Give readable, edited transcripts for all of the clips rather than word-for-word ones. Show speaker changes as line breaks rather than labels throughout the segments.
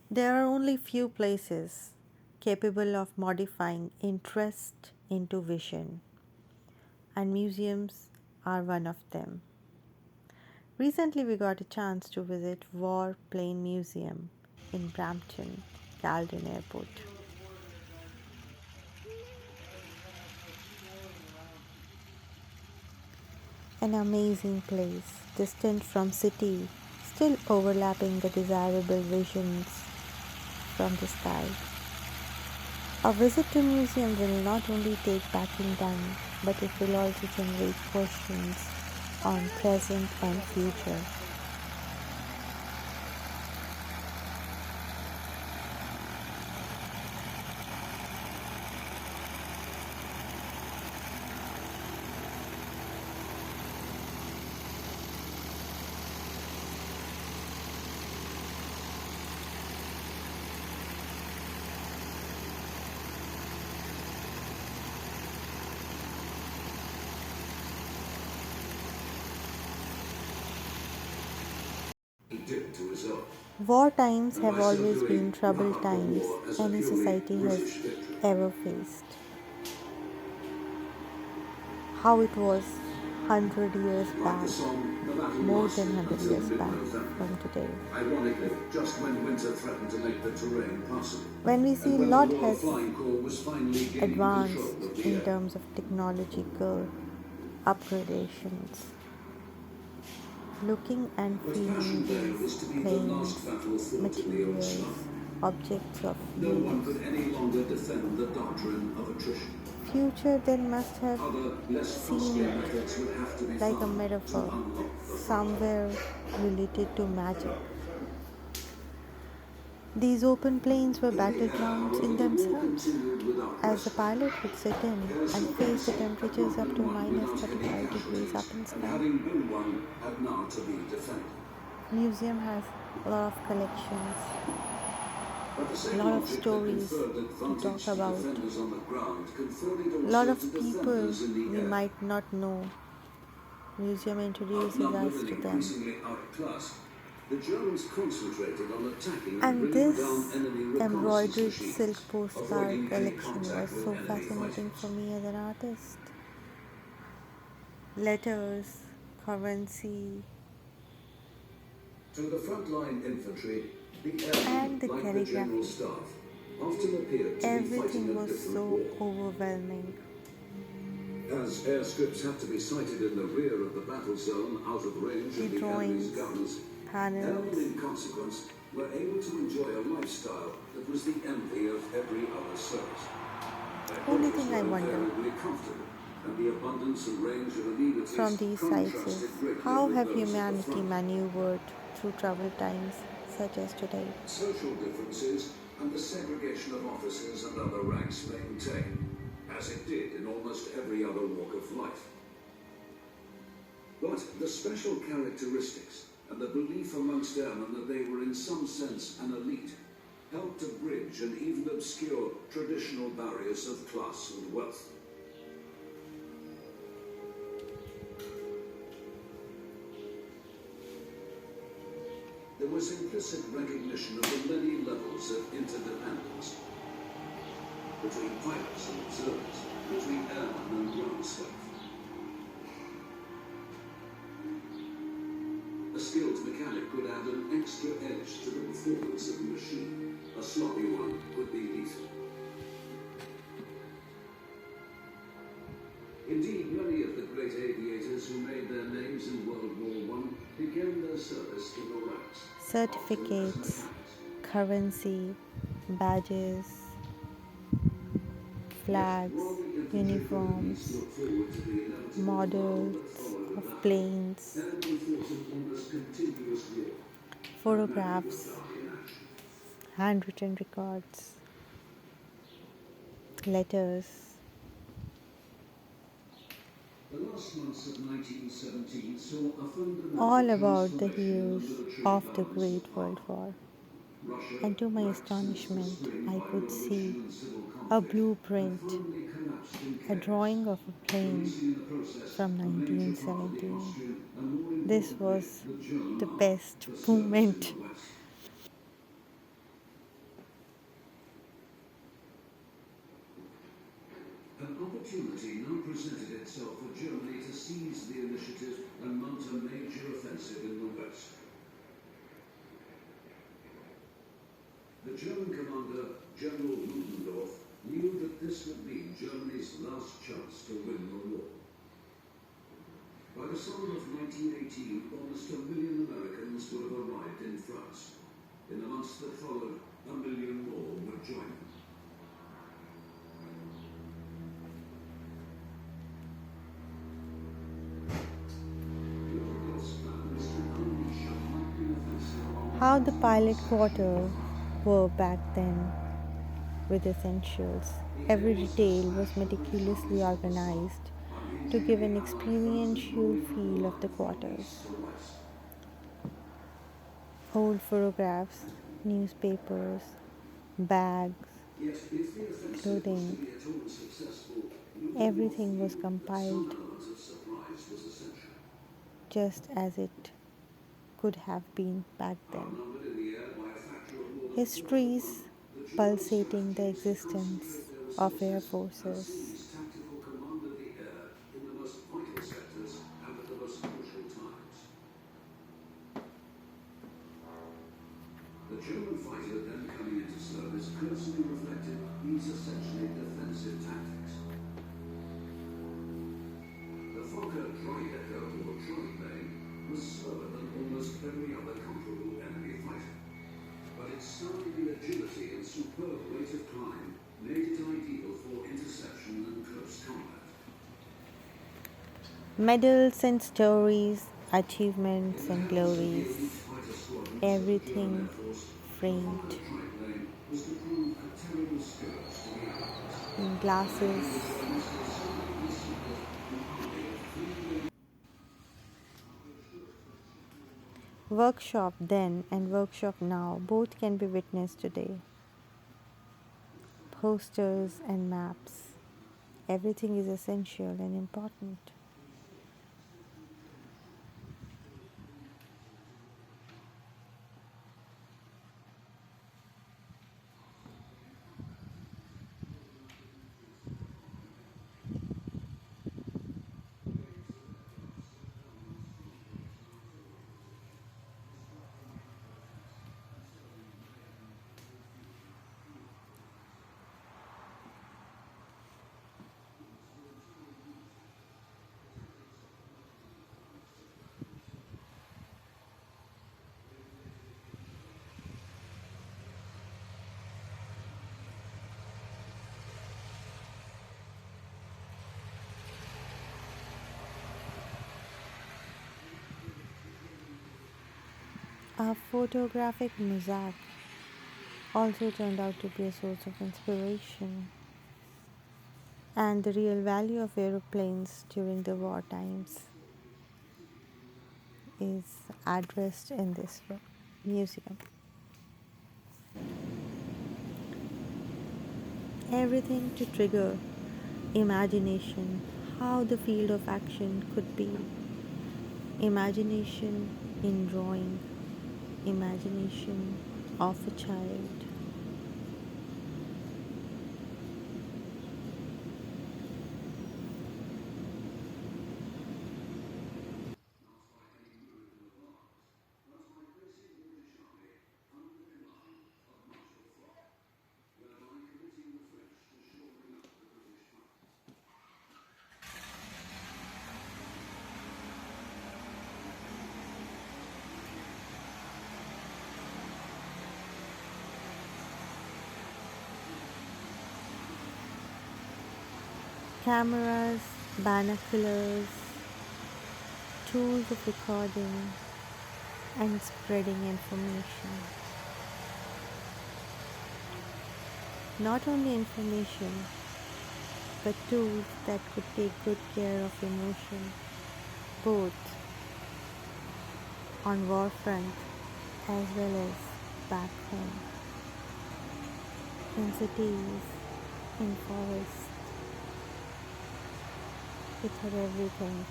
There are only few places capable of modifying interest into vision, and museums are one of them. Recently, we got a chance to visit War Plane Museum in Brampton, Caldon Airport. An amazing place, distant from city, still overlapping the desirable visions from the sky. A visit to museum will not only take packing time, but it will also generate questions on present and future. War times have always been troubled times any society has ever faced. How it was 100 years back, more than 100 years back from today. Ironically, just when winter threatened to make the terrain possible. When we see a lot has advanced in terms of technological upgradations, looking and feeling these planes, materials, objects of use. No one could any longer defend the doctrine of attrition. Future then must have seemed like a metaphor, somewhere related to magic. These open plains were battlegrounds in themselves, as the pilot would sit in and face the temperatures up to minus 35 degrees up in sky. Museum has a lot of collections, a lot of stories to talk about, a lot of people we might not know. Museum introduces us to them. The Germans concentrated on attacking and this embroidered silk postcard collection was so fascinating for me as an artist. Letters, currency, to the frontline infantry, and the calligraphy. Everything was so overwhelming. As airstrips had to be sighted in the rear of the battle zone, out of range of the enemy's guns, panels, in consequence, were able to enjoy a lifestyle that was the envy of every other service. Only thing I wonder from these sites is how have humanity maneuvered through troubled times such as today? Social differences and the segregation of officers and other ranks maintained, as it did in almost every other walk of life. But the special characteristics and the belief amongst airmen that they were in some sense an elite helped to bridge and even obscure traditional barriers of class and wealth. There was implicit recognition of the many levels of interdependence between pilots and observers, between airman and ground staff. A skilled mechanic could add an extra edge to the performance of the machine. A sloppy one would be lethal. Indeed, many of the great aviators who made their names in World War I began their service in the ranks. Certificates, currency, badges, flags, uniforms, models of planes, photographs, handwritten records, letters. All about the heroes of the Great World War. And to my astonishment, I could see a blueprint, a drawing of a plane from 1917. This was the best moment.
opportunity now presented itself for Germany to seize the initiative and mount a major offensive in the west. The German commander, General Ludendorff, knew that this would be Germany's last chance to win the war. By the summer of 1918, almost 1 million Americans would have arrived in France. In the months that followed, 1 million more would join them. Ludendorff's plan was to unleash a lightning offensive along
How the pilot quarter were back then with essentials. Every detail was meticulously organized to give an experiential feel of the quarters. Old photographs, newspapers, bags,
Yet, if the offensive was to
clothing,
be at all successful,
everything was
Ludendorff knew that some
compiled
element of surprise was essential.
just as it could have been back then.
Outnumbered in the air by a factor of more than 4 to 1,
Histories
the German
pulsating the
strategy was to
existence
concentrate their
of air
resources and
forces.
seize tactical command of the air in the most vital sectors and at the most crucial times. The German fighter then coming into service closely reflected these essentially defensive tactics. The Fokker Tridecker or triplane was slower than almost every other comparable enemy fighter, but its stunning agility and superb rate of climb made it ideal for interception and close combat.
Medals and stories, achievements
In the
and
heavens of the
glories,
elite fighter squadrons of the German
everything
Air Force, the
framed
Fokker triplane was to prove a terrible scourge to the Allies,
in
making
glasses.
the Germans the surviving secret an army of 3 million.
Workshop then and workshop now both can be witnessed today. Posters and maps. Everything is essential and important. A photographic mosaic also turned out to be a source of inspiration, and the real value of aeroplanes during the war times is addressed in this museum. Everything to trigger imagination, how the field of action could be. Imagination in drawing, imagination of a child. Cameras, binoculars, tools of recording and spreading information. Not only information, but tools that could take good care of emotion, both on war front as well as back home, in cities, in forests. It had everything.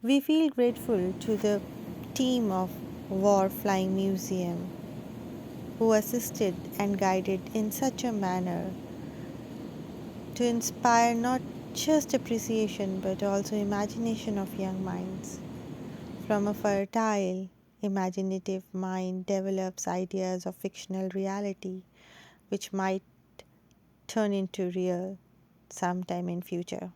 We feel grateful to the team of War Flying Museum who assisted and guided in such a manner to inspire not just appreciation but also imagination of young minds. From a fertile, imaginative mind develops ideas of fictional reality which might turn into real sometime in future.